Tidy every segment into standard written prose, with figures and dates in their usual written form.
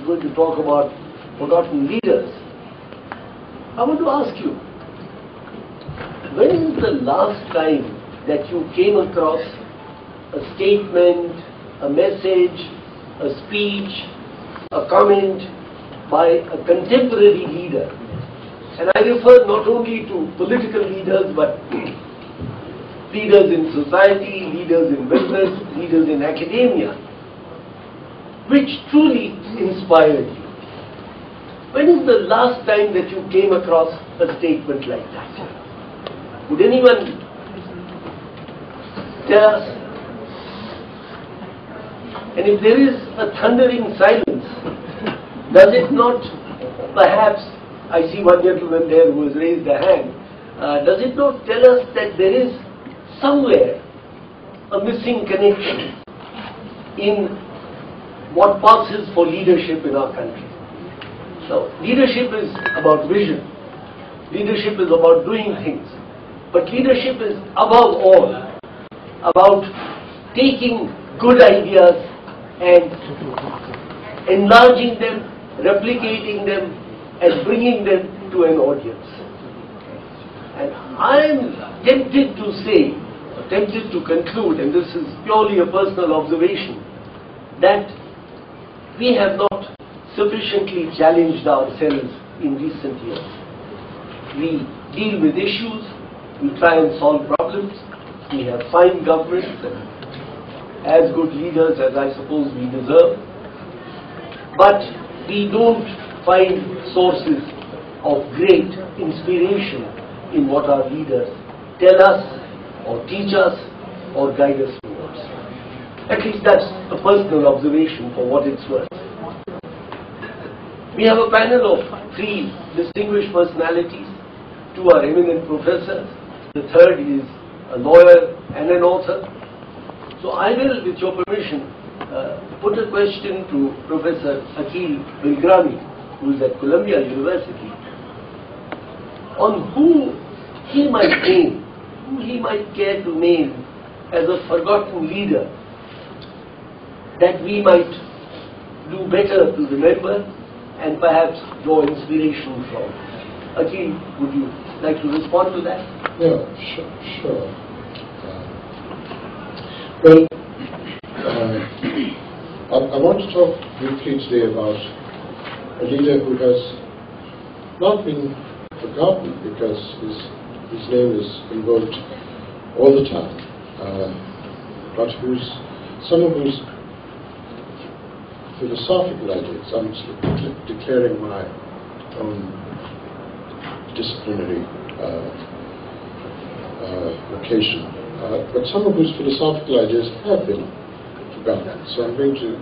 going to talk about forgotten leaders, I want to ask you, when is the last time that you came across a statement, a message, a speech, a comment by a contemporary leader? And I refer not only to political leaders, but leaders in society, leaders in business, leaders in academia, which truly inspired you. When is the last time that you came across a statement like that? Would anyone tell us? And if there is a thundering silence, does it not perhaps, I see one gentleman there who has raised a hand, does it not tell us that there is somewhere a missing connection in what passes for leadership in our country? Now, leadership is about vision. Leadership is about doing things. But leadership is above all about taking good ideas and enlarging them, replicating them, and bringing them to an audience. And I am tempted to say, tempted to conclude, and this is purely a personal observation, that we have not sufficiently challenged ourselves in recent years. We deal with issues, we try and solve problems, we have fine governments and as good leaders as I suppose we deserve, but we don't find sources of great inspiration in what our leaders tell us or teach us or guide us towards. At least that's a personal observation for what it's worth. We have a panel of 3 distinguished personalities. 2 are eminent professors. The third is a lawyer and an author. So I will, with your permission, put a question to Professor Akhil Bilgrami, who is at Columbia University, on who he might name, who he might care to name as a forgotten leader that we might do better to remember and perhaps draw inspiration from. Akhil, would you like to respond to that? Yeah, sure. Well, I want to talk briefly today about a leader who has not been forgotten because his name is invoked all the time, but some of whose philosophical ideas, I'm declaring my own disciplinary vocation, but some of whose philosophical ideas have been forgotten. So I'm going to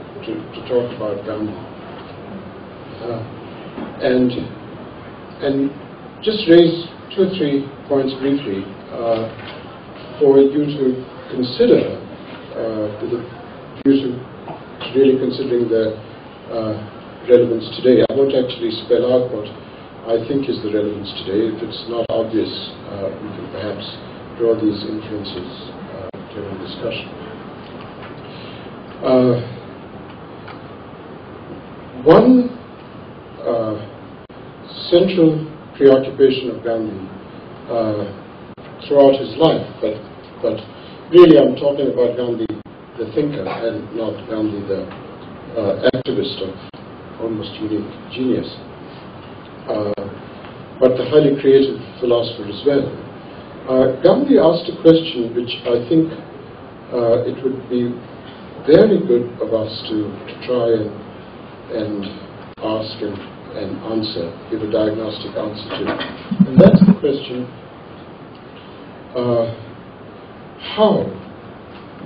talk about Gandhi. And just raise 2 or 3 points briefly for you to consider with a view to really considering their relevance today. I won't actually spell out what I think is the relevance today. If it's not obvious, we can perhaps draw these inferences during discussion. One central preoccupation of Gandhi throughout his life, but really I'm talking about Gandhi the thinker and not Gandhi the activist of almost unique genius, but the highly creative philosopher as well. Gandhi asked a question which I think it would be very good of us to try and ask and answer, give a diagnostic answer to. And that's the question, how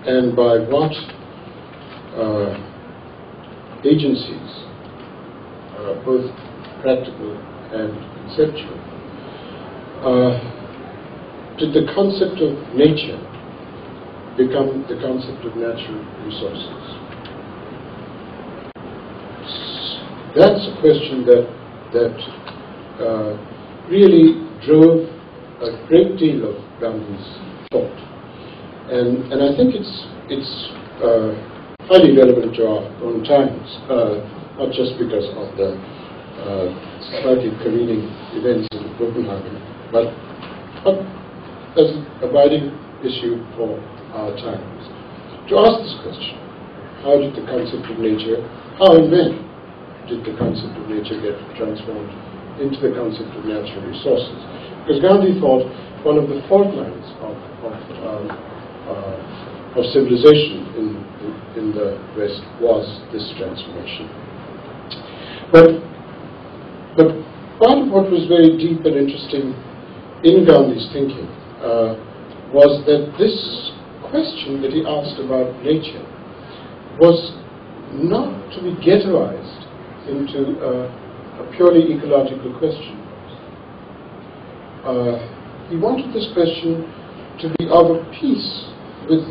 and by what agencies, both practical and conceptual, did the concept of nature become the concept of natural resources? That's a question that really drove a great deal of Gandhi's thought, and I think it's highly relevant to our own times. not just because of the slightly careening events in Copenhagen, but as an abiding issue for our times. To ask this question, how did the concept of nature, how and when did the concept of nature get transformed into the concept of natural resources? Because Gandhi thought one of the fault lines of civilization in the West was this transformation. But part of what was very deep and interesting in Gandhi's thinking was that this question that he asked about nature was not to be ghettoized into a purely ecological question. He wanted this question to be of a piece with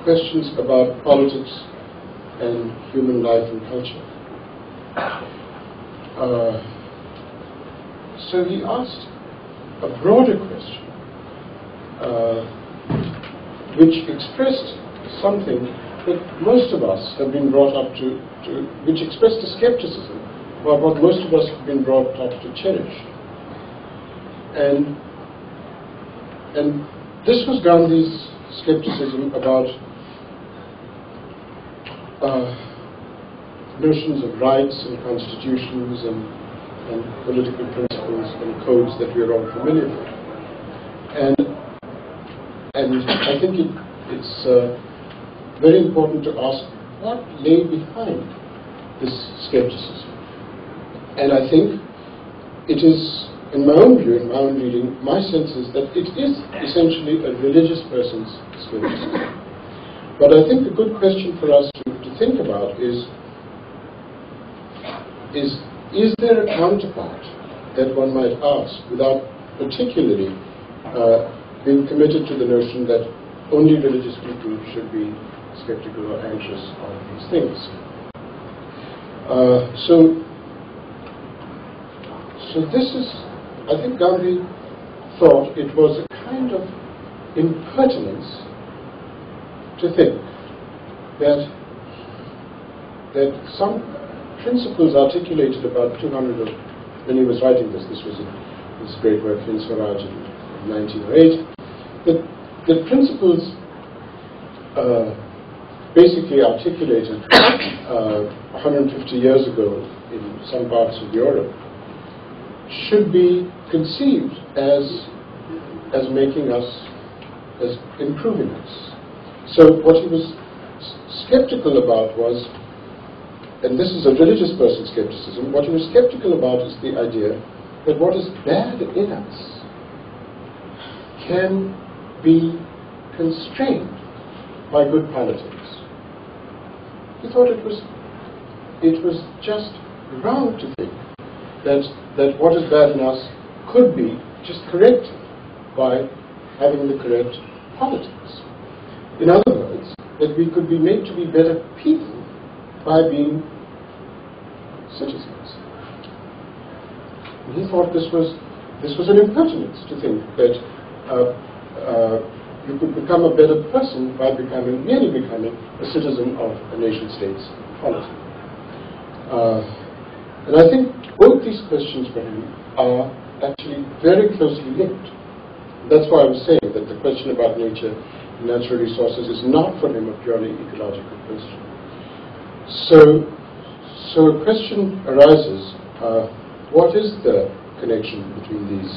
questions about politics and human life and culture. So he asked a broader question, which expressed something that most of us have been brought up to which expressed a skepticism about what most of us have been brought up to cherish. And this was Gandhi's skepticism about notions of rights and constitutions and political principles and codes that we are all familiar with. And I think it's very important to ask what lay behind this skepticism. And I think it is, in my own view, in my own reading, my sense is that it is essentially a religious person's skepticism. But I think a good question for us to think about is there a counterpart that one might ask without particularly being committed to the notion that only religious people should be skeptical or anxious of these things. So this is, I think Gandhi thought it was a kind of impertinence to think that some principles articulated about 200 of, when he was writing this was his great work, in Swaraj, in 1908, the principles basically articulated 150 years ago in some parts of Europe should be conceived as making us, as improving us. So what he was skeptical about was, and this is a religious person's skepticism, what he was skeptical about is the idea that what is bad in us can be constrained by good politics. He thought it was just wrong to think that what is bad in us could be just corrected by having the correct politics. In other words, that we could be made to be better people by being citizens. And he thought this was an impertinence to think that you could become a better person by merely becoming a citizen of a nation-state's polity. And I think both these questions for him are actually very closely linked. That's why I was saying that the question about nature and natural resources is not for him a purely ecological question. So a question arises, what is the connection between these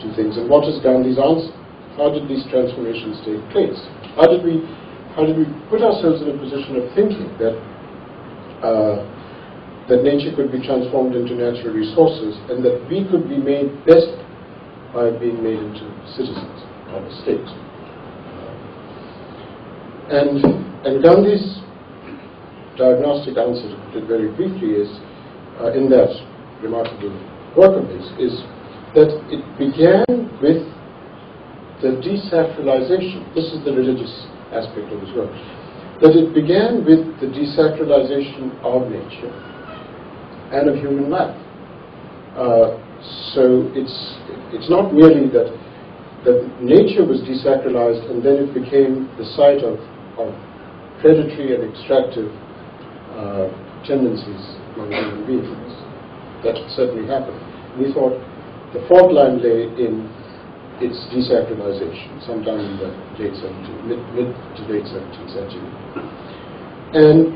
two things, and what is Gandhi's answer? How did these transformations take place? How did we put ourselves in a position of thinking that nature could be transformed into natural resources, and that we could be made better by being made into citizens of a state? And Gandhi's diagnostic answer, to put it very briefly, is in that remarkable work of his, is that it began with the desacralization. This is the religious aspect of his work. That it began with the desacralization of nature and of human life. So it's not merely that nature was desacralized and then it became the site of predatory and extractive tendencies among human beings. That certainly happened. And he thought the fault line lay in its desacralization, sometime in the mid to late 17th century. And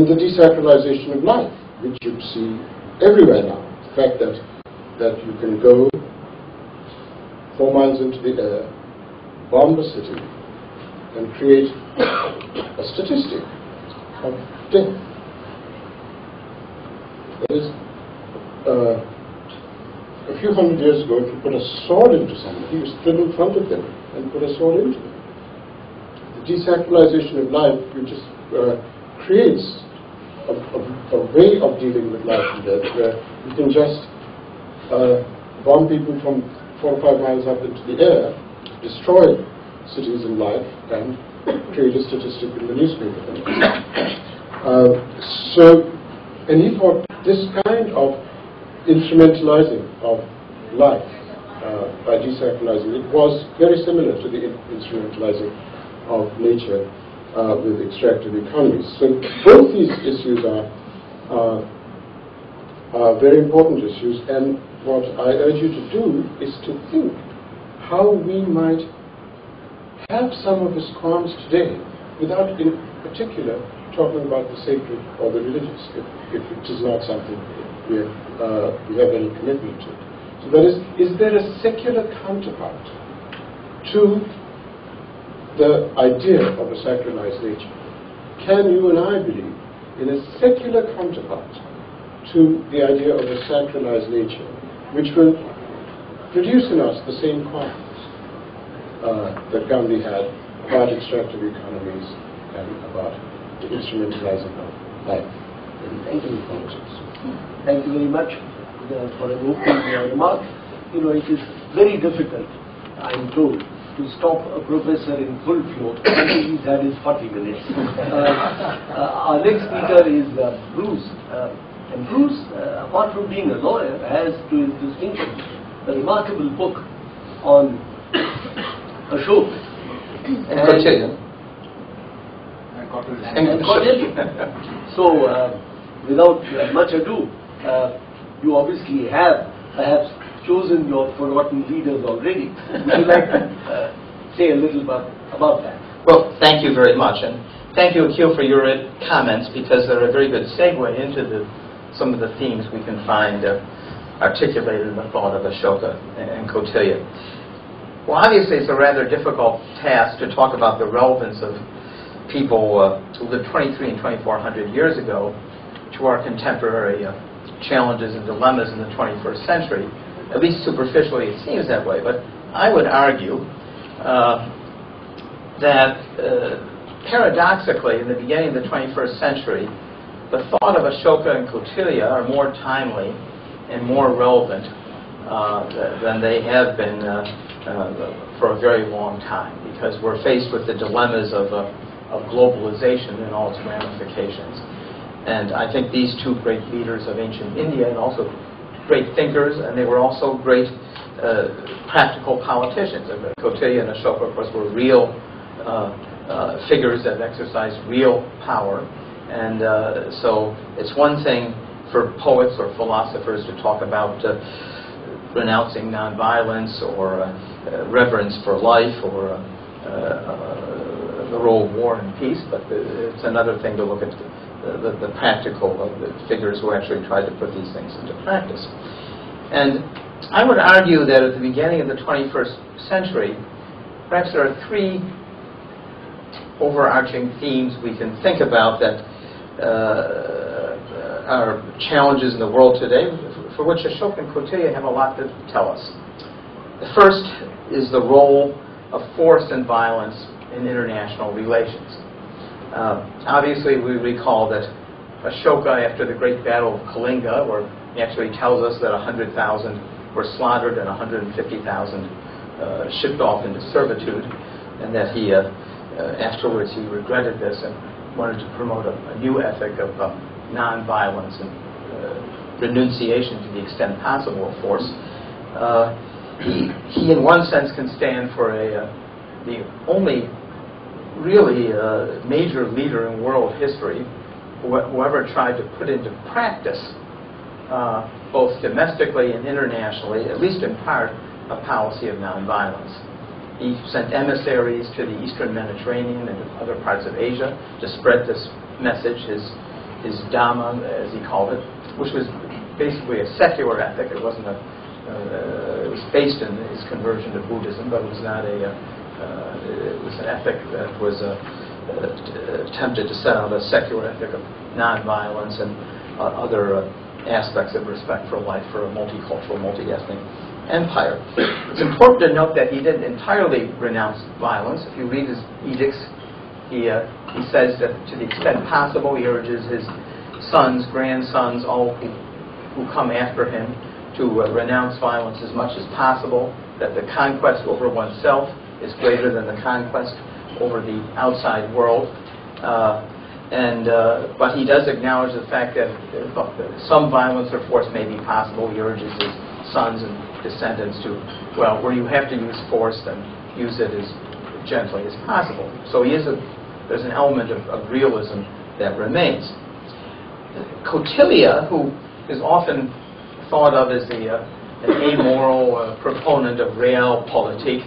the desacralization of life, which you see everywhere now. The fact that you can go 4 miles into the air, bomb a city, and create a statistic of death. That is, a few hundred years ago, if you put a sword into somebody, you stood in front of them and put a sword into them. The desacralization of life, you just creates a way of dealing with life and death where you can just bomb people from 4 or 5 miles up into the air, destroy cities and life, and create a statistic in the newspaper. And he thought this kind of instrumentalizing of life by desacralizing it was very similar to the instrumentalizing of nature with extractive economies. So both these issues are very important issues, and what I urge you to do is to think how we might have some of his qualms today without in particular talking about the sacred or the religious, if it is not something we have any commitment to. So that is there a secular counterpart to the idea of a sacralized nature? Can you and I believe in a secular counterpart to the idea of a sacralized nature, which will produce in us the same qualities that Gandhi had about extractive economies and about the instrumentalizing of life in politics? Thank you very much for an opening remark. You know, it is very difficult, I am told, to stop a professor in full flow until he's had his 40 minutes. Our next speaker is Bruce. And Bruce, apart from being a lawyer, has, to his distinction, a remarkable book on Ashoka. And Cordelia. So, without much ado, you obviously have perhaps chosen your forgotten leaders already. Would you like to say a little about that? Well, thank you very much, and thank you, Akil, for your comments, because they're a very good segue into some of the themes we can find articulated in the thought of Ashoka and Kautilya. Well, obviously, it's a rather difficult task to talk about the relevance of people who lived 23 and 2400 years ago to our contemporary challenges and dilemmas in the 21st century. At least superficially, it seems that way. But I would argue that paradoxically, in the beginning of the 21st century, the thought of Ashoka and Kautilya are more timely and more relevant than they have been for a very long time, because we're faced with the dilemmas of globalization and all its ramifications. And I think these two great leaders of ancient India, and also great thinkers, and they were also great practical politicians. Kautilya and Ashoka, of course, were real figures that exercised real power. And so it's one thing for poets or philosophers to talk about renouncing nonviolence or reverence for life or the role of war and peace, but it's another thing to look at the practical figures who actually tried to put these things into practice. And I would argue that at the beginning of the 21st century, perhaps there are three overarching themes we can think about that are challenges in the world today, for which Ashoka and Kautilya have a lot to tell us. The first is the role of force and violence in international relations. Obviously, we recall that Ashoka, after the great battle of Kalinga, where he actually tells us that 100,000 were slaughtered and 150,000 shipped off into servitude, and that he afterwards he regretted this and wanted to promote a new ethic of nonviolence and renunciation to the extent possible of force. He in one sense can stand for the only really major leader in world history whoever tried to put into practice, both domestically and internationally, at least in part, a policy of nonviolence. He sent emissaries to the Eastern Mediterranean and other parts of Asia to spread this message, his Dhamma, as he called it, which was basically a secular ethic. It wasn't it was based in his conversion to Buddhism, but it was not it was an ethic that was attempted to set out a secular ethic of nonviolence and other aspects of respect for life for a multicultural, multi-ethnic empire. It's important to note that he didn't entirely renounce violence. If you read his edicts, he says that to the extent possible, he urges his sons, grandsons, all who come after him to renounce violence as much as possible, that the conquest over oneself is greater than the conquest over the outside world. But he does acknowledge the fact that some violence or force may be possible. He urges his sons and descendants to, well, where you have to use force, then use it as gently as possible. So there's an element of realism that remains. Kautilya, who is often thought of as an amoral proponent of realpolitik,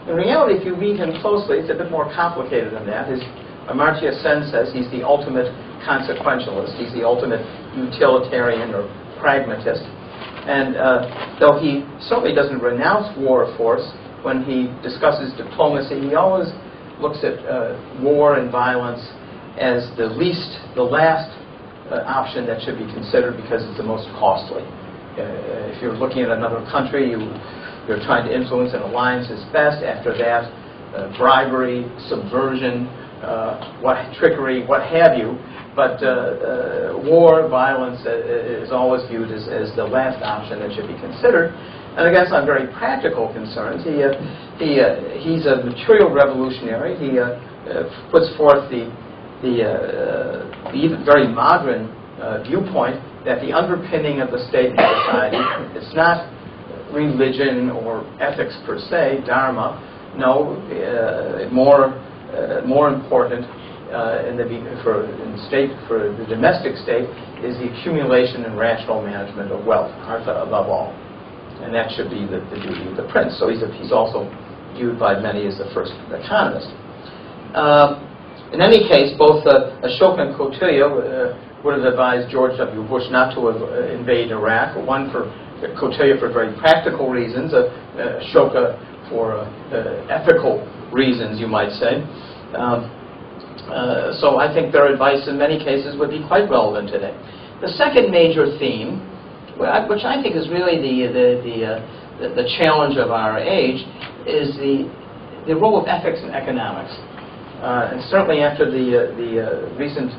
in reality, if you read him closely, it's a bit more complicated than that. His Amartya Sen says he's the ultimate consequentialist. He's the ultimate utilitarian or pragmatist. And though he certainly doesn't renounce war of force, when he discusses diplomacy, he always looks at war and violence as the last option that should be considered because it's the most costly. If you're looking at another country, you're trying to influence an alliance is best. After that, bribery, subversion, trickery, what have you. But war, violence is always viewed as the last option that should be considered. And I guess on very practical concerns, he's a material revolutionary. He puts forth the even very modern viewpoint that the underpinning of the state and society is not religion or ethics per se, dharma. No, more important in the domestic state is the accumulation and rational management of wealth, artha above all, and that should be the duty of the prince. So he's also viewed by many as the first economist. In any case, both Ashoka and Kautilya would have advised George W. Bush not to invade Iraq. One for Kautilya for very practical reasons, Ashoka for ethical reasons, you might say. So I think their advice in many cases would be quite relevant today. The second major theme, which I think is really the challenge of our age, is the role of ethics in economics. And certainly after the recent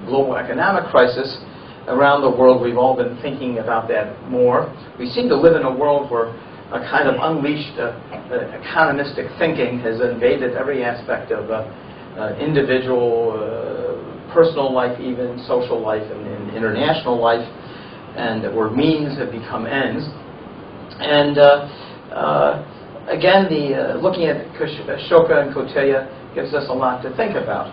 global economic crisis around the world, we've all been thinking about that more. We seem to live in a world where a kind of unleashed economistic thinking has invaded every aspect of individual, personal life, even social life, and international life, and where means have become ends. And again, looking at Ashoka and Kautilya gives us a lot to think about.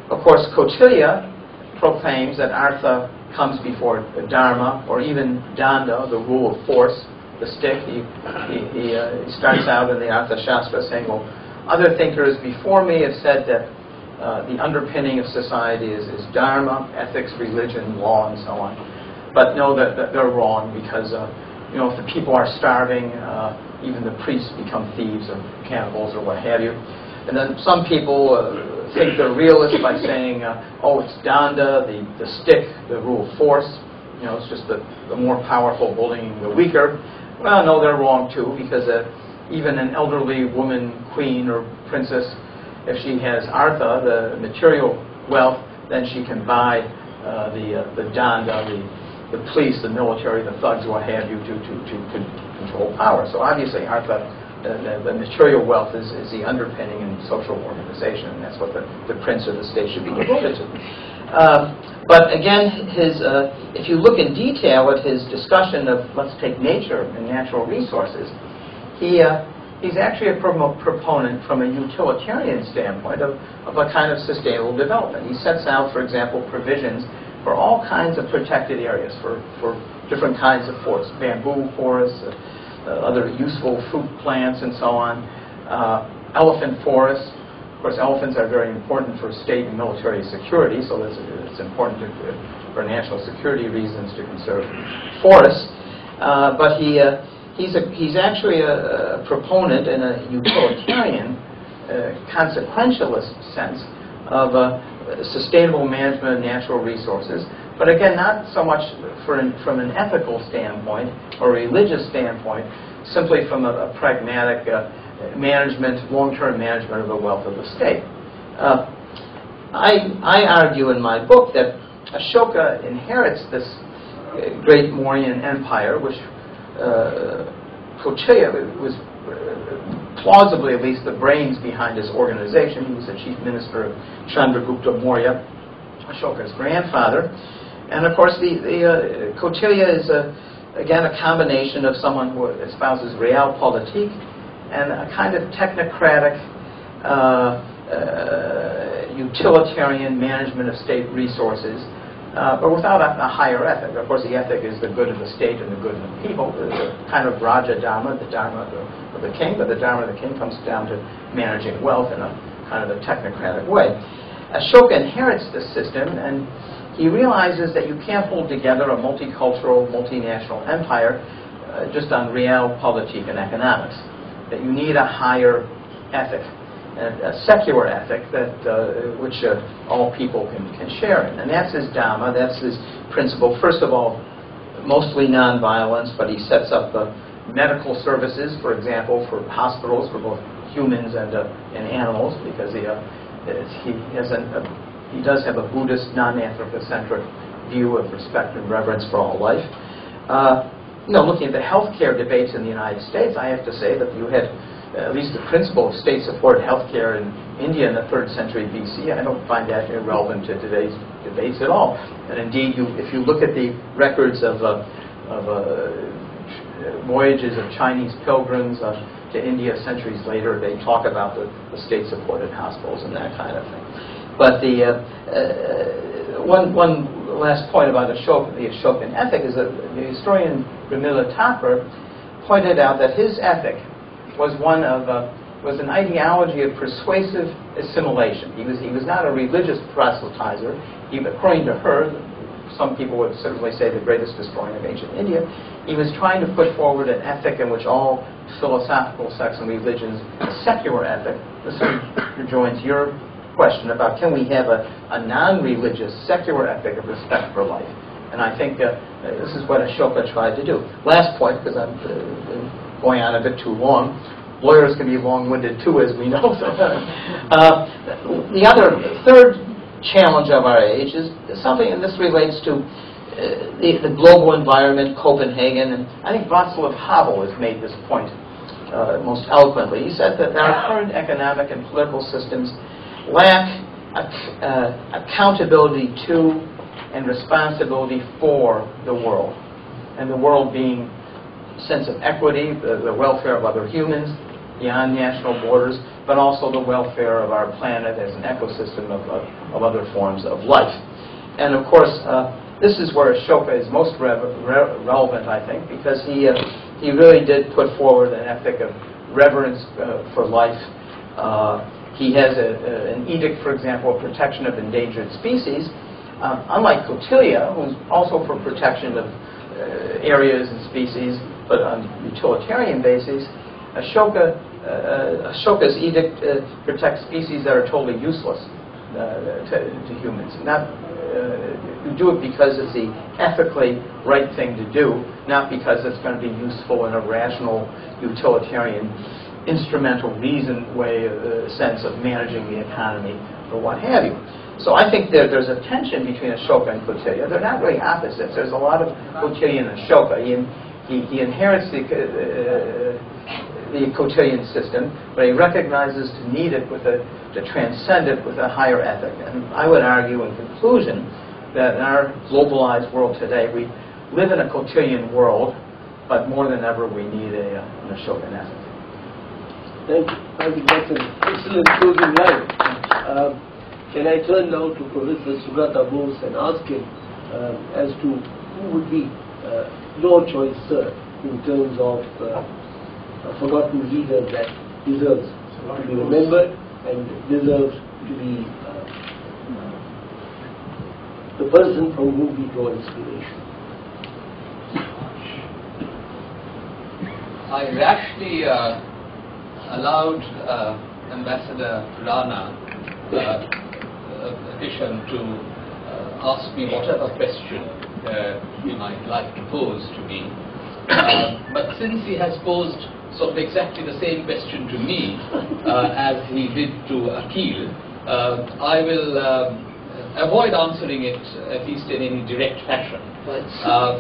Of course, Kautilya proclaims that artha comes before dharma, or even danda, the rule of force, the stick. He starts out in the Artha Shastra saying, well, other thinkers before me have said that the underpinning of society is dharma, ethics, religion, law, and so on. But know that they're wrong because, if the people are starving, even the priests become thieves or cannibals or what have you. And then some people think they're realists by saying, it's danda, the stick, the rule of force. It's just the more powerful bullying the weaker. Well, no, they're wrong too, because even an elderly woman, queen or princess, if she has artha, the material wealth, then she can buy the danda, the police, the military, the thugs, what have you, to control power. So obviously, artha, the material wealth is the underpinning in social organization, and that's what the prince or the state should be devoted to. But again, if you look in detail at his discussion of, let's take nature and natural resources, he he's actually a proponent from a utilitarian standpoint of a kind of sustainable development. He sets out, for example, provisions for all kinds of protected areas, for different kinds of forests, bamboo forests, other useful fruit plants, and so on, elephant forests. Of course, elephants are very important for state and military security, so it's important for national security reasons to conserve forests. But he's actually a proponent in a utilitarian, consequentialist sense of sustainable management of natural resources. But again, not so much from an ethical standpoint or religious standpoint, simply from a pragmatic management, long-term management of the wealth of the state. I argue in my book that Ashoka inherits this great Mauryan empire, which Kautilya was plausibly at least the brains behind his organization. He was the chief minister of Chandragupta Maurya, Ashoka's grandfather. And of course, the Kautilya is, again, a combination of someone who espouses realpolitik and a kind of technocratic, utilitarian management of state resources, but without a higher ethic. Of course, the ethic is the good of the state and the good of the people, the kind of Raja Dharma, the Dharma of the king, but the Dharma of the king comes down to managing wealth in a kind of a technocratic way. Ashoka inherits this system, and he realizes that you can't hold together a multicultural, multinational empire just on realpolitik and economics, that you need a higher ethic, a secular ethic that which all people can share in. And that's his Dhamma, that's his principle. First of all, mostly nonviolence, but he sets up medical services, for example, for hospitals for both humans and animals, because he does have a Buddhist, non-anthropocentric view of respect and reverence for all life. Looking at the healthcare debates in the United States, I have to say that you had at least the principle of state-supported healthcare in India in the 3rd century BC. I don't find that irrelevant to today's debates at all. And indeed, if you look at the records of voyages of Chinese pilgrims to India centuries later, they talk about the state-supported hospitals and that kind of thing. But the one last point about Ashoka, the Ashokan ethic, is that the historian Ramila Thapar pointed out that his ethic was was an ideology of persuasive assimilation. He was not a religious proselytizer. According to her, some people would certainly say the greatest historian of ancient India, he was trying to put forward an ethic in which all philosophical sects and religions, a secular ethic. This rejoins your question about can we have a non-religious, secular ethic of respect for life. And I think this is what Ashoka tried to do. Last point, because I'm going on a bit too long. Lawyers can be long-winded too, as we know. The third challenge of our age is something, and this relates to the global environment, Copenhagen, and I think Václav Havel has made this point most eloquently. He said that our current economic and political systems lack accountability to and responsibility for the world, and the world being sense of equity, the welfare of other humans beyond national borders, but also the welfare of our planet as an ecosystem of other forms of life. And of course, this is where Ashoka is most relevant, I think, because he really did put forward an ethic of reverence for life. He has an edict, for example, of protection of endangered species. Unlike Kautilya, who's also for protection of areas and species, but on a utilitarian basis, Ashoka's edict protects species that are totally useless to humans. You do it because it's the ethically right thing to do, not because it's going to be useful in a rational, utilitarian, instrumental reason way, sense of managing the economy or what have you. So I think there's a tension between Ashoka and Kautilya. They're not really opposites. There's a lot of Kautilya and Ashoka. He inherits the Kautilyan system, but he recognizes to need it to transcend it with a higher ethic. And I would argue in conclusion that in our globalized world today, we live in a Kautilyan world, but more than ever we need an Ashokan ethic. Thank you. I think that's an excellent closing line. Can I turn now to Professor Sugata Bose and ask him as to who would be your choice, sir, in terms of a forgotten leader that deserves to be remembered and deserves to be the person from whom we draw inspiration? I rashly allowed Ambassador Rana, Kishan, to ask me whatever question he might like to pose to me. But since he has posed sort of exactly the same question to me as he did to Akhil, I will avoid answering it, at least in any direct fashion.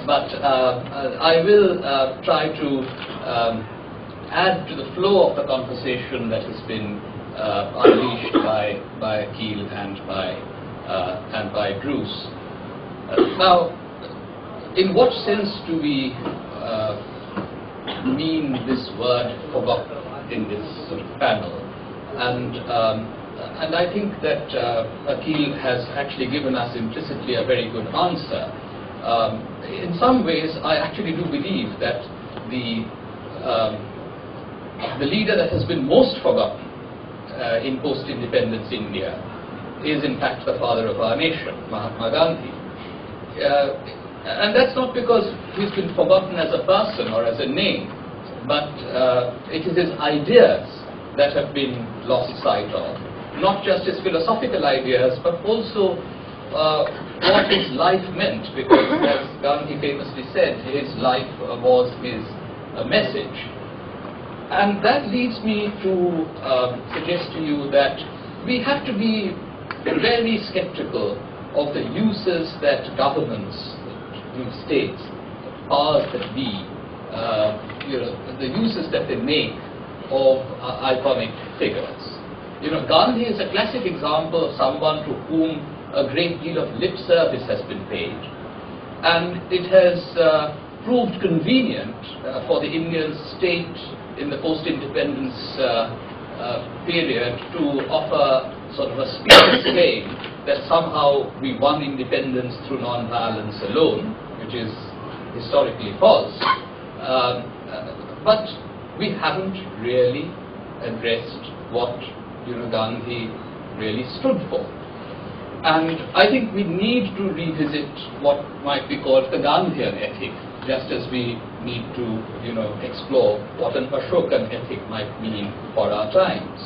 But I will try to add to the flow of the conversation that has been unleashed by Akhil and by Bruce. Now, in what sense do we mean this word forgotten in this sort of panel? And I think that Akhil has actually given us implicitly a very good answer. In some ways, I actually do believe that the leader that has been most forgotten in post-independence India is in fact the father of our nation, Mahatma Gandhi. And that's not because he's been forgotten as a person or as a name, but it is his ideas that have been lost sight of. Not just his philosophical ideas, but also what his life meant, because as Gandhi famously said, his life was his message. And that leads me to suggest to you that we have to be very skeptical of the uses that governments, states, powers that be, the uses that they make of iconic figures. Gandhi is a classic example of someone to whom a great deal of lip service has been paid, and it has proved convenient for the Indian state in the post-independence period to offer sort of a speech claim that somehow we won independence through non-violence alone, which is historically false. But we haven't really addressed what Gandhi really stood for. And I think we need to revisit what might be called the Gandhian ethic, just as we need to, explore what an Ashokan ethic might mean for our times.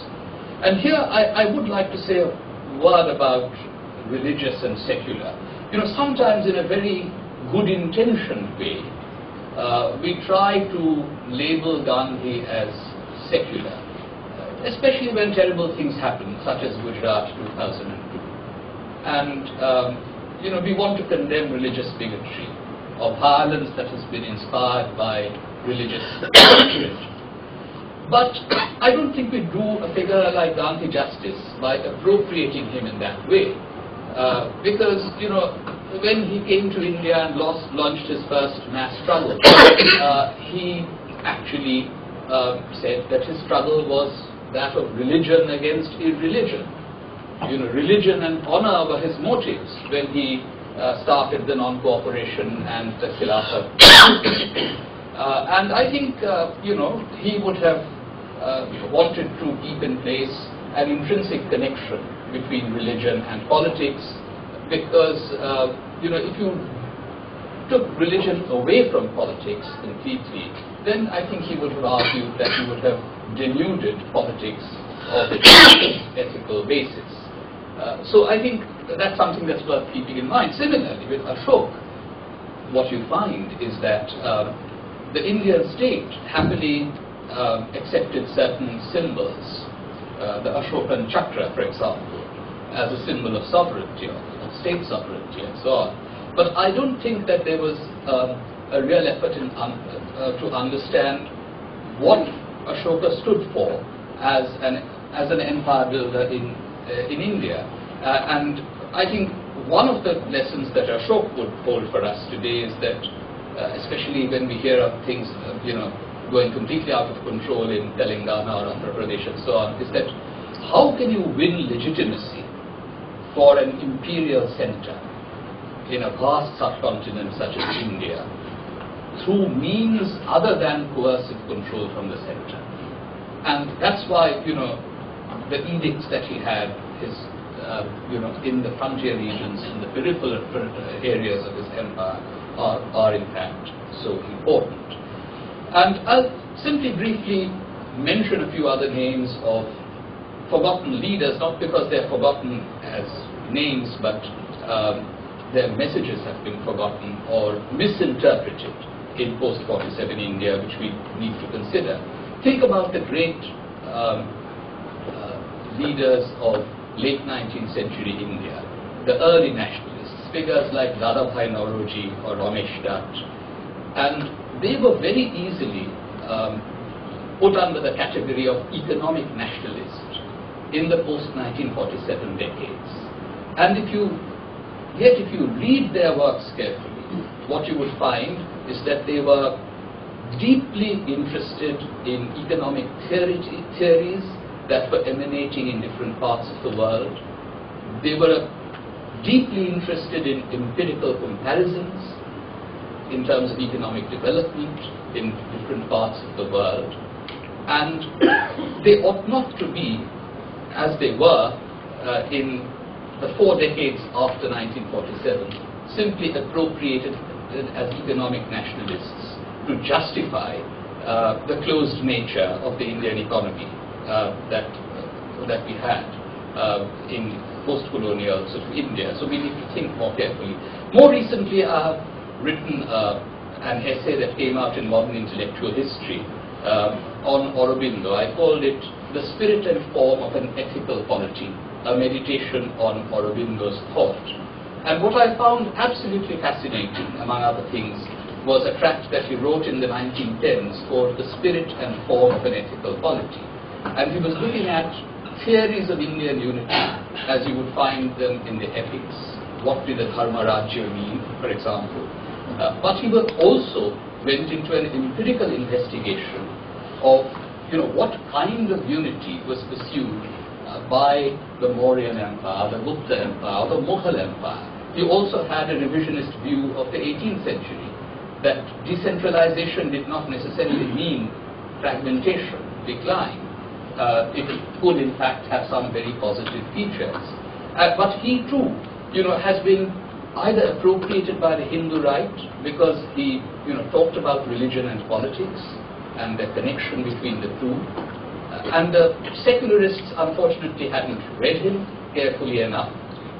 And here I would like to say a word about religious and secular. Sometimes in a very good-intentioned way, we try to label Gandhi as secular, especially when terrible things happen, such as Gujarat 2002. And, we want to condemn religious bigotry or violence that has been inspired by religious hatred. But I don't think we do a figure like Gandhi justice by appropriating him in that way. Because, when he came to India and launched his first mass struggle, he actually said that his struggle was that of religion against irreligion. Religion and honor were his motives when he started the non-cooperation and the Khilafat. And I think, he would have wanted to keep in place an intrinsic connection between religion and politics, because, if you took religion away from politics completely, then I think he would have argued that he would have denuded politics of its ethical basis. So I think that's something that's worth keeping in mind. Similarly, with Ashoka, what you find is that the Indian state happily accepted certain symbols, the Ashokan chakra, for example, as a symbol of sovereignty, of state sovereignty, and so on. But I don't think that there was a real effort to understand what Ashoka stood for as an empire builder in India. And I think one of the lessons that Ashoka would hold for us today is that, especially when we hear of things, going completely out of control in Telangana or Andhra Pradesh and so on, is that how can you win legitimacy for an imperial center in a vast subcontinent such as India through means other than coercive control from the center? And that's why, the edicts that he had, his, in the frontier regions, in the peripheral areas of his empire, are in fact so important. And I'll simply briefly mention a few other names of forgotten leaders, not because they're forgotten as names, but their messages have been forgotten or misinterpreted in post-47 India, which we need to consider. Think about the great leaders of late 19th century India, the early nationalists, figures like Dadabhai Nauroji or Ramesh Dutt, and they were very easily put under the category of economic nationalist in the post-1947 decades. And if you read their works carefully, what you would find is that they were deeply interested in economic theories that were emanating in different parts of the world. They were deeply interested in empirical comparisons in terms of economic development in different parts of the world. And they ought not to be, as they were in the 4 decades after 1947, simply appropriated as economic nationalists to justify the closed nature of the Indian economy that we had in post-colonial sort of India. So we need to think more carefully. More recently, I have written an essay that came out in Modern Intellectual History on Aurobindo. I called it The Spirit and Form of an Ethical Polity, a meditation on Aurobindo's thought. And what I found absolutely fascinating, among other things, was a tract that he wrote in the 1910s called The Spirit and Form of an Ethical Polity. And he was looking at theories of Indian unity as you would find them in the epics. What did a Dharma Rajya mean, for example? But he was also went into an empirical investigation of what kind of unity was pursued by the Mauryan Empire, the Gupta Empire, the Mughal Empire. He also had a revisionist view of the 18th century, that decentralization did not necessarily mean fragmentation, decline. It could in fact have some very positive features. But he too, has been either appropriated by the Hindu right because he, talked about religion and politics and the connection between the two. And the secularists unfortunately hadn't read him carefully enough.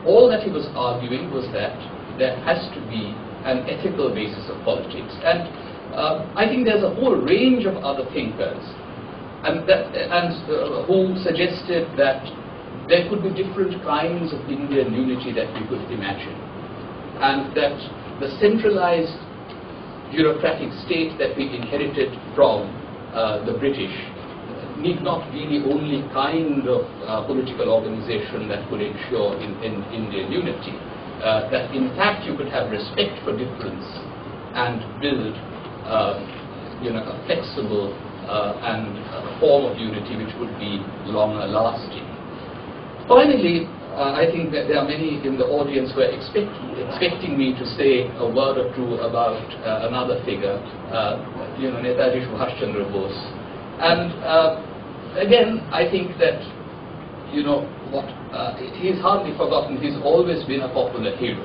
All that he was arguing was that there has to be an ethical basis of politics. And I think there's a whole range of other thinkers who suggested that there could be different kinds of Indian unity that we could imagine, and that the centralized bureaucratic state that we inherited from the British need not be the only kind of political organization that could ensure in Indian unity. That in fact you could have respect for difference and build a flexible and a form of unity which would be longer lasting. Finally, I think that there are many in the audience who are expecting me to say a word or two about another figure, Netaji Subhash Chandra Bose. And again, I think that, he's hardly forgotten. He's always been a popular hero.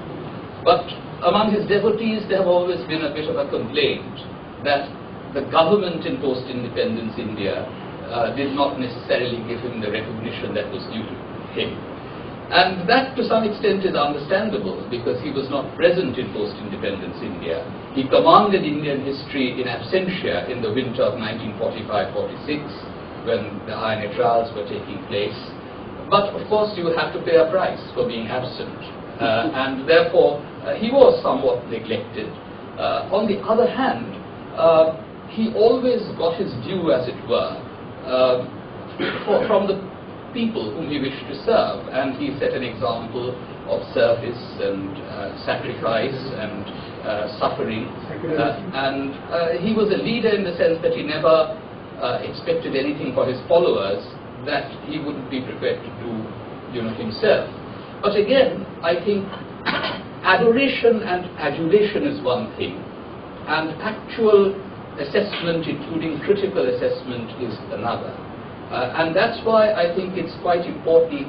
But among his devotees, there have always been a bit of a complaint that the government in post-independence India did not necessarily give him the recognition that was due to him. And that to some extent is understandable because he was not present in post-independence India. He commanded Indian history in absentia in the winter of 1945-46 when the INA trials were taking place. But of course you have to pay a price for being absent. And therefore he was somewhat neglected. On the other hand, he always got his due, as it were, from the people whom he wished to serve, and he set an example of service and sacrifice and suffering. And he was a leader in the sense that he never expected anything for his followers that he wouldn't be prepared to do, himself. But again, I think adoration and adulation is one thing, and actual assessment, including critical assessment, is another. And that's why I think it's quite important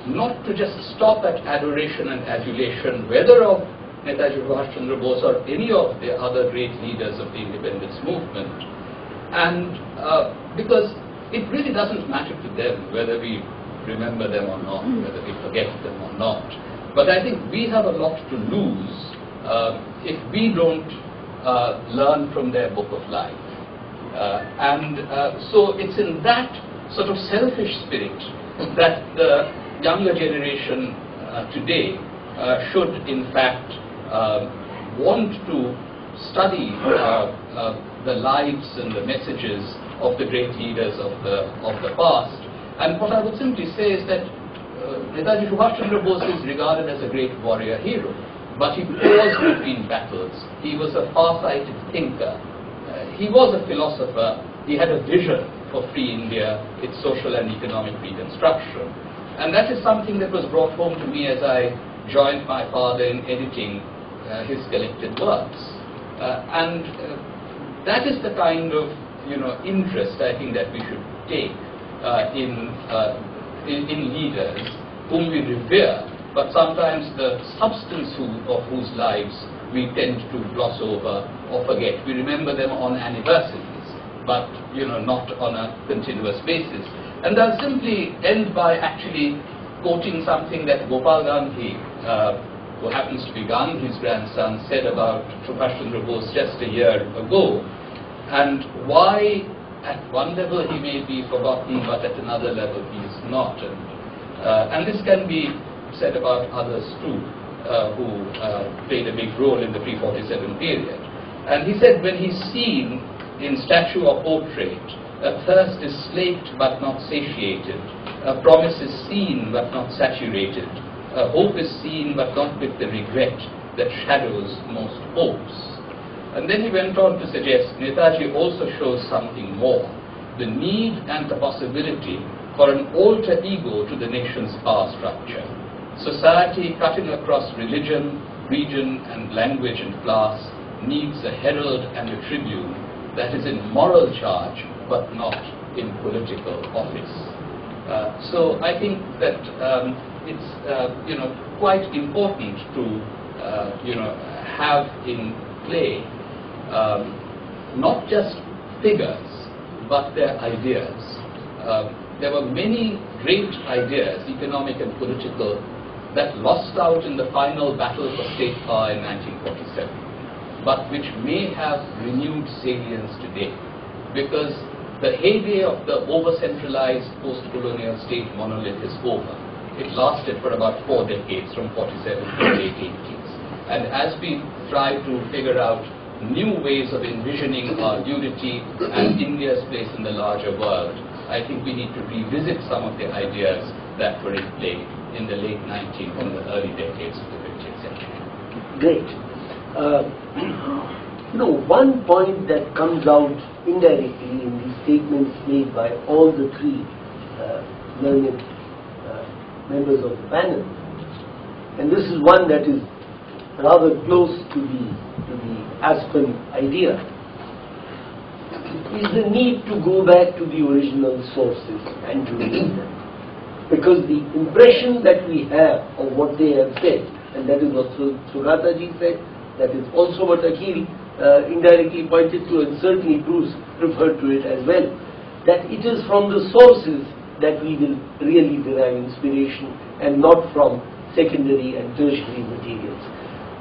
not to just stop at adoration and adulation, whether of Netaji Subhash Chandra Bose or any of the other great leaders of the independence movement. And because it really doesn't matter to them whether we remember them or not, whether we forget them or not. But I think we have a lot to lose if we don't learn from their book of life. So it's in that sort of selfish spirit that the younger generation today should in fact want to study the lives and the messages of the great leaders of the past. And what I would simply say is that Netaji Subhash Chandra Bose is regarded as a great warrior hero, but he paused between battles. He was a far-sighted thinker. He was a philosopher. He had a vision for free India, its social and economic reconstruction. And that is something that was brought home to me as I joined my father in editing his collected works. That is the kind of interest I think that we should take in leaders whom we revere, but sometimes the substance of whose lives we tend to gloss over or forget. We remember them on anniversaries, but not on a continuous basis. And I'll simply end by actually quoting something that Gopal Gandhi, who happens to be Gandhi's grandson, said about Subhash Chandra Bose just a year ago, and why at one level he may be forgotten, but at another level he is not. And this can be said about others too, who played a big role in the pre-47 period. And he said, when he's seen in statue or portrait, a thirst is slaked but not satiated, a promise is seen but not saturated, a hope is seen but not with the regret that shadows most hopes. And then he went on to suggest Netaji also shows something more, the need and the possibility for an alter ego to the nation's power structure. Society cutting across religion, region and language and class needs a herald and a tribune that is in moral charge but not in political office. So I think that it's quite important to have in play not just figures but their ideas. There were many great ideas, economic and political, that lost out in the final battle for state power in 1947, but which may have renewed salience today, because the heyday of the over-centralized post-colonial state monolith is over. It lasted for about 4 decades, from 47 to the late 80s. And as we try to figure out new ways of envisioning our unity and India's place in the larger world, I think we need to revisit some of the ideas that were in play in the late 19th and the early decades of the 20th century. Great. One point that comes out indirectly in the statements made by all the three learned members of the panel, and this is one that is rather close to the Aspen idea, is the need to go back to the original sources and to read them. Because the impression that we have of what they have said, and that is what Sugata ji said, that is also what Akhil indirectly pointed to, and certainly Bruce referred to it as well, that it is from the sources that we will really derive inspiration and not from secondary and tertiary materials.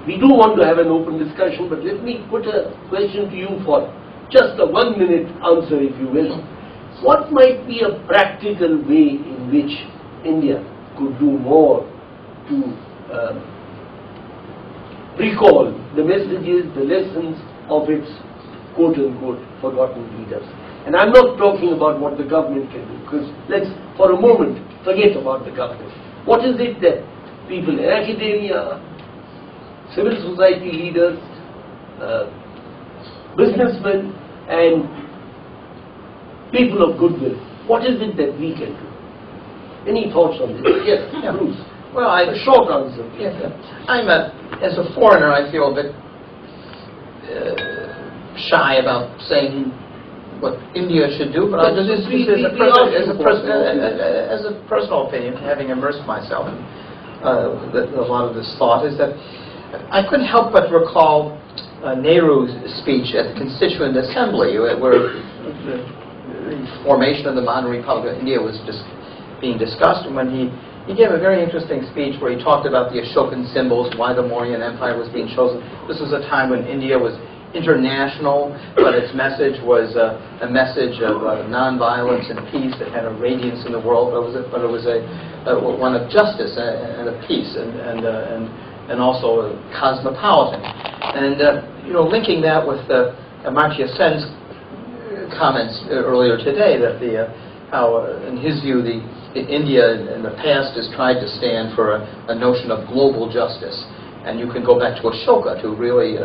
We do want to have an open discussion, but let me put a question to you for just a 1-minute answer, if you will. What might be a practical way in which India could do more to recall the messages, the lessons of its quote-unquote forgotten leaders? And I'm not talking about what the government can do, because let's for a moment forget about the government. What is it that people in academia, civil society leaders, businessmen, and people of goodwill. What is it that we can do? Any thoughts on this? Yes, Yeah. Bruce. Well, A short answer. Yeah, I'm as a foreigner, I feel a bit shy about saying what India should do, but I'll just as a personal opinion, having immersed myself in a lot of this thought, is that I couldn't help but recall Nehru's speech at the Constituent Assembly, where the formation of the modern Republic of India was just being discussed, and when he gave a very interesting speech where he talked about the Ashokan symbols, why the Mauryan Empire was being chosen. This was a time when India was international, but its message was a message of nonviolence and peace that had a radiance in the world, but it was one of justice and of peace, and also cosmopolitan. And linking that with Amartya Sen's comments earlier today, that how in his view India in the past has tried to stand for a notion of global justice. And you can go back to Ashoka to really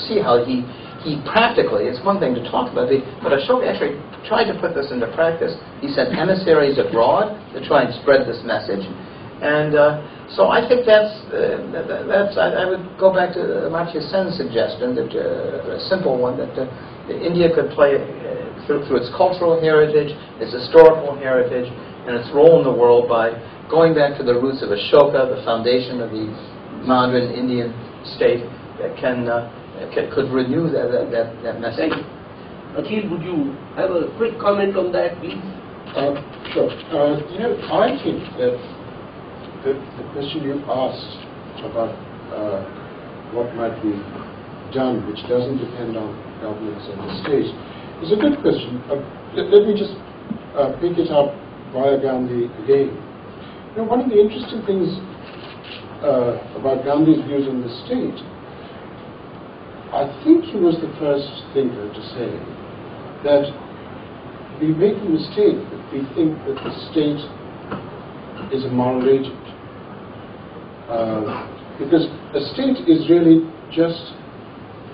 see how he practically, it's one thing to talk about, but Ashoka actually tried to put this into practice. He sent emissaries abroad to try and spread this message. And so I think I would go back to Amartya Sen's suggestion, that a simple one, that India could play through its cultural heritage, its historical heritage, and its role in the world by going back to the roots of Ashoka, the foundation of the modern Indian state, that could renew that message. Thank you. Akhil, would you have a quick comment on that, please? Sure. I think that the question you asked about what might be done, which doesn't depend on governments and the state, is a good question. Let me just pick it up via Gandhi again. One of the interesting things about Gandhi's views on the state, I think he was the first thinker to say that we make a mistake if we think that the state is a moral agent. Because a state is really just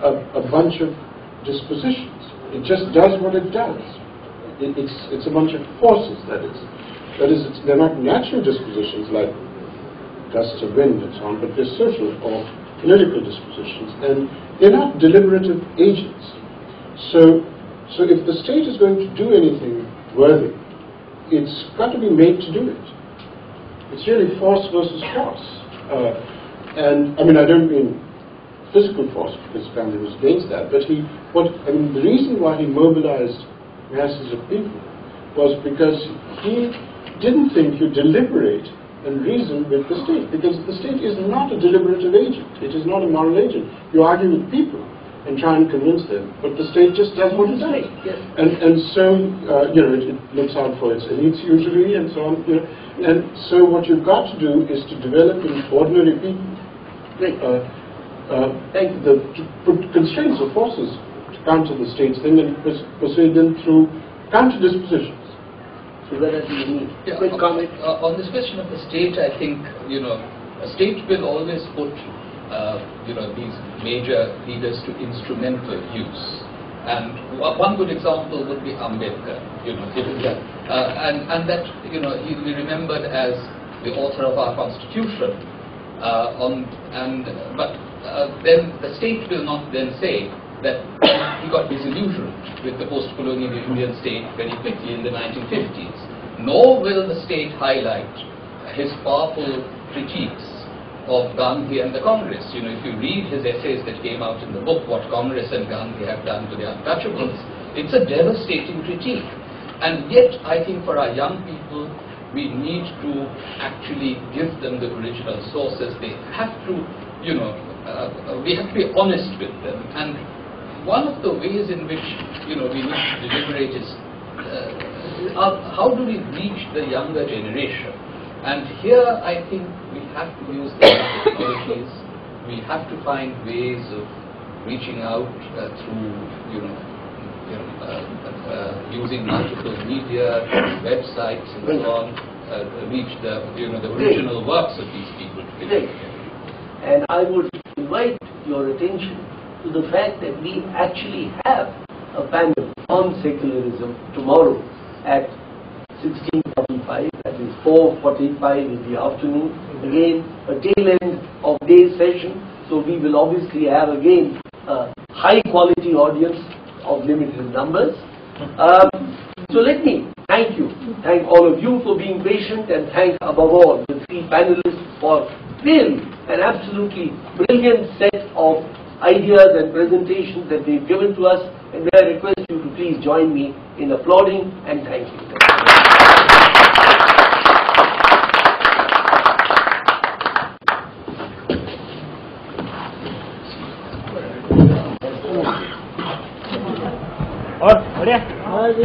a bunch of dispositions. It just does what it does. It's a bunch of forces, that is. That is, they're not natural dispositions like gusts of wind and so on, but they're social or political dispositions, and they're not deliberative agents. So if the state is going to do anything worthy, it's got to be made to do it. It's really force versus force. And I mean, I don't mean physical force, because Gandhi was against that, but the reason why he mobilized masses of people was because he didn't think you deliberate and reason with the state, because the state is not a deliberative agent. It is not a moral agent. You argue with people and try and convince them, but the state just does what it does. Yes. And so it looks out for its elites usually, and so on. And so what you've got to do is to develop in ordinary people to put constraints or forces to counter the state's thing and persuade them through counter dispositions. Quick comment. On this question of the state, I think a state will always put these major leaders to instrumental use. And one good example would be Ambedkar. And that he'll be remembered as the author of our Constitution. But then the state will not then say that he got disillusioned with the post-colonial Indian state very quickly in the 1950s. Nor will the state highlight his powerful critiques of Gandhi and the Congress. If you read his essays that came out in the book, What Congress and Gandhi Have Done to the Untouchables, it's a devastating critique. And yet, I think for our young people, we need to actually give them the original sources. They have to, we have to be honest with them. And one of the ways in which we need to deliberate is how do we reach the younger generation? And here I think we have to use the technologies. We have to find ways of reaching out through using multiple media, websites, and so on. Reach the original works of these people. today. And I would invite your attention to the fact that we actually have a panel on secularism tomorrow at 16:45, that is 4:45 in the afternoon. Again, a tail end of day session, so we will obviously have again a high quality audience of limited numbers. So let me thank all of you for being patient, and thank above all the three panelists for really an absolutely brilliant set of ideas and presentations that they've given to us, and may I request you to please join me in applauding and thanking them. और बढ़िया हाँ जी